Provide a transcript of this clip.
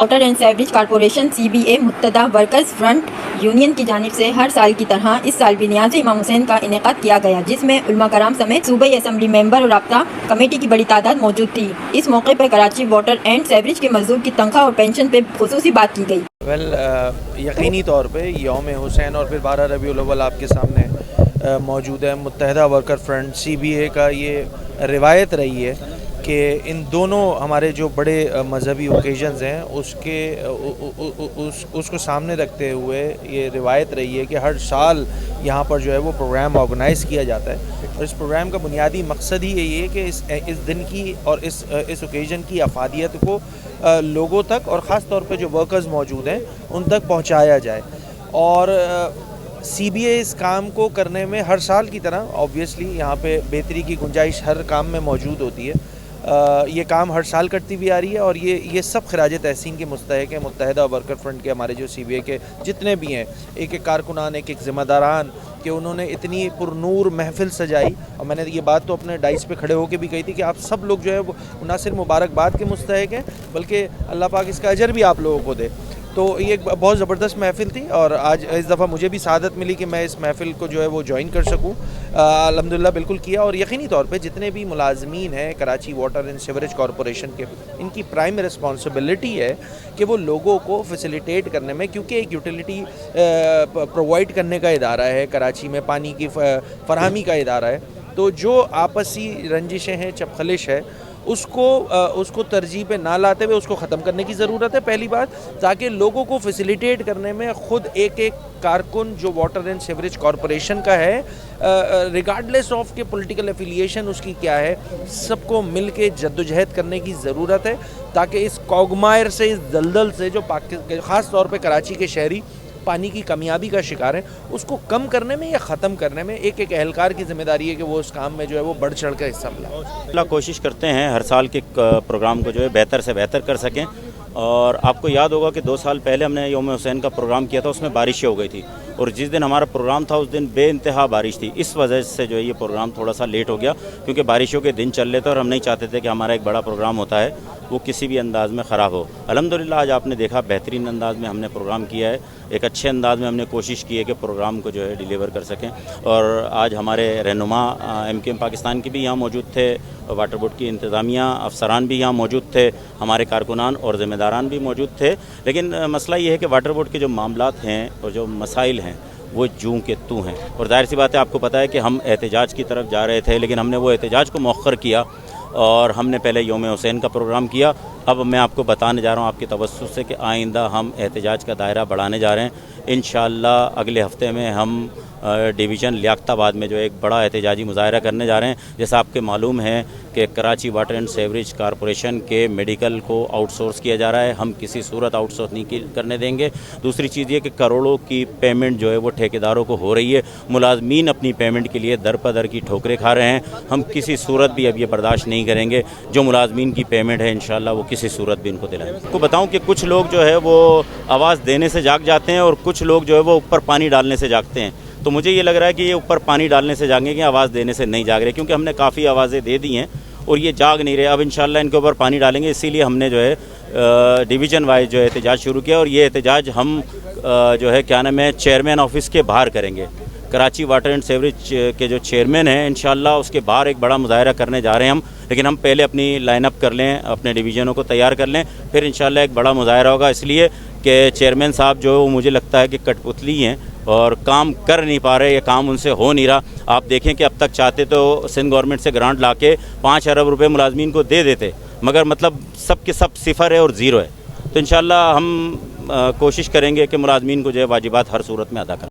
Water and sewerage corporation CBA मुत्तहदा workers front union की जानिब से हर साल की तरह इस साल भी नियाज़ इमाम हुसैन का इनेकाद किया गया, जिसमें उलमा कराम समेत सूबाई असम्बली मेंबर और राब्ता कमेटी की बड़ी तादाद मौजूद थी। इस मौके पर कराची वाटर एंड सीवरेज के मजदूर की तनख्वाह और पेंशन पर खुसूसी बात की गई। यकीनी तौर पे यौम हुसैन और फिर 12 रबीउल अव्वल आपके सामने मौजूद है। मुत्तहदा वर्कर फ्रंट CBA का ये रिवायत रही है कि इन दोनों हमारे जो बड़े मजहबी ओकेजन्स हैं उसको सामने रखते हुए ये रिवायत रही है कि हर साल यहाँ पर जो है वो प्रोग्राम ऑर्गेनाइज़ किया जाता है। और इस प्रोग्राम का बुनियादी मकसद ही यही है कि इस दिन की और इस ओकेजन की अफादियत को लोगों तक और ख़ास तौर पे जो वर्कर्स मौजूद हैं उन तक पहुँचाया जाए। और CBA इस काम को करने में हर साल की तरह ऑब्वियसली यहाँ पे बेहतरी की गुंजाइश हर काम में मौजूद होती है। ये काम हर साल करती भी आ रही है और ये सब खराज तहसीन के मुस्तहक है। मुत्तहदा वर्कर फ्रंट के हमारे जो CBA के जितने भी हैं, एक एक कारकुनान, एक एक ज़िम्मेदारान, कि उन्होंने इतनी पुरनूर महफिल सजाई। और मैंने ये बात तो अपने डाइस पे खड़े होकर भी कही थी कि आप सब लोग जो है वो ना सिर्फ मुबारकबाद के मुस्तहक हैं बल्कि अल्लाह पाक इसका अजर भी आप लोगों को दे। तो ये एक बहुत ज़बरदस्त महफ़िल थी और आज इस दफ़ा मुझे भी सआदत मिली कि मैं इस महफ़िल को जो है वो ज्वाइन कर सकूँ। अल्हम्दुलिल्लाह बिल्कुल किया। और यकीनी तौर पे जितने भी मुलाजमीन हैं Karachi water and sewerage corporation के, इनकी प्राइम रिस्पॉन्सिबिलिटी है कि वो लोगों को फैसिलिटेट करने में, क्योंकि एक यूटिलिटी प्रोवाइड करने का इदारा है, कराची में पानी की फराहमी का इदारा है, तो जो आपसी रंजिशें हैं, चपखलिश है, उसको तरजीह पे ना लाते हुए उसको ख़त्म करने की ज़रूरत है, पहली बात, ताकि लोगों को फैसिलिटेट करने में ख़ुद एक एक कारकुन जो वाटर एंड सीवरेज कॉरपोरेशन का है, रिगार्डलेस ऑफ के पॉलिटिकल एफिलिएशन उसकी क्या है, सबको मिल के जद्दोजहद करने की ज़रूरत है ताकि इस कॉगमायर से, इस दलदल से जो ख़ास तौर पर कराची के शहरी पानी की कमियाबी का शिकार है, उसको कम करने में या ख़त्म करने में एक एक एहलकार की ज़िम्मेदारी है कि वो उस काम में जो है वो बढ़ चढ़ कर हिस्सा मिला। कोशिश करते हैं हर साल के प्रोग्राम को जो है बेहतर से बेहतर कर सकें। और आपको याद होगा कि 2 साल पहले हमने यौम हुसैन का प्रोग्राम किया था, उसमें बारिशें हो गई थी और जिस दिन हमारा प्रोग्राम था उस दिन बेइंतहा बारिश थी। इस वजह से जो है ये प्रोग्राम थोड़ा सा लेट हो गया, क्योंकि बारिशों के दिन चल रहे थे और हम नहीं चाहते थे कि हमारा एक बड़ा प्रोग्राम होता है वो किसी भी अंदाज़ में ख़राब हो। अल्हम्दुलिल्लाह आज आपने देखा बेहतरीन अंदाज़ में हमने प्रोग्राम किया है, एक अच्छे अंदाज़ में हमने कोशिश की है कि प्रोग्राम को जो है डिलीवर कर सकें। और आज हमारे रहनुमा MKM पाकिस्तान के भी यहाँ मौजूद थे, वाटर बोर्ड की इंतज़ामिया अफसरान भी यहाँ मौजूद थे, हमारे कारकुनान और ज़िम्मेदारान भी मौजूद थे। लेकिन मसला ये है कि वाटर बोर्ड के जो मामलात हैं और जो मसाइल हैं वो जूं के तू हैं। और जाहिर सी बात है, आपको पता है कि हम एहतजाज की तरफ जा रहे थे, लेकिन हमने वो एहतजाज को मौखर किया और हमने पहले यौम हुसैन का प्रोग्राम किया। अब मैं आपको बताने जा रहा हूँ आपकी तवज्जुह से कि आइंदा हम एहतजाज का दायरा बढ़ाने जा रहे हैं। इंशाअल्लाह अगले हफ्ते में हम डिवीज़न लियाकताबाद में जो एक बड़ा एहतजाजी मुजाहरा करने जा रहे हैं। जैसा आपके मालूम है कि Karachi water and sewerage corporation के मेडिकल को आउटसोर्स किया जा रहा है, हम किसी सूरत आउटसोर्स नहीं करने देंगे। दूसरी चीज़ ये कि करोड़ों की पेमेंट जो है वो ठेकेदारों को हो रही है, मुलाजमीन अपनी पेमेंट के लिए दर पदर की ठोकरें खा रहे हैं। हम किसी सूरत भी अब ये बर्दाश्त नहीं करेंगे। जो मुलाजमीन की पेमेंट है इंशाअल्लाह वो किसी सूरत भी इनको दिलाएं। आपको बताऊँ कि कुछ लोग जो है वो आवाज़ देने से जाग जाते हैं और कुछ लोग जो है वो ऊपर पानी डालने से जागते हैं। तो मुझे ये लग रहा है कि ये ऊपर पानी डालने से जागेंगे, आवाज़ देने से नहीं जाग रहे, क्योंकि हमने काफ़ी आवाज़ें दे दी हैं और ये जाग नहीं रहे। अब इंशाअल्लाह इनके ऊपर पानी डालेंगे, इसीलिए हमने जो है डिवीज़न वाइज जो है एहतजाज शुरू किया। और ये एहतजाज हम जो है क्या नाम है चेयरमैन ऑफिस के बाहर करेंगे। कराची वाटर एंड सीवरेज के जो चेयरमैन हैं इंशाअल्लाह उसके बाहर एक बड़ा मुजाहरा करने जा रहे हैं हम। लेकिन हम पहले अपनी लाइनअप कर लें, अपने डिवीज़नों को तैयार कर लें, फिर इंशाअल्लाह एक बड़ा मुजाहरा होगा। इसलिए कि चेयरमैन साहब जो वो मुझे लगता है कि कठपुतली हैं और काम कर नहीं पा रहे, ये काम उनसे हो नहीं रहा। आप देखें कि अब तक चाहते तो सिंध गवर्नमेंट से ग्रांट लाके 5 अरब रुपए मुलाजमीन को दे देते, मगर मतलब सब के सब सिफर है और ज़ीरो है। तो इंशाअल्लाह हम कोशिश करेंगे कि मुलाजमीन को जो है वाजिबात हर सूरत में अदा करें।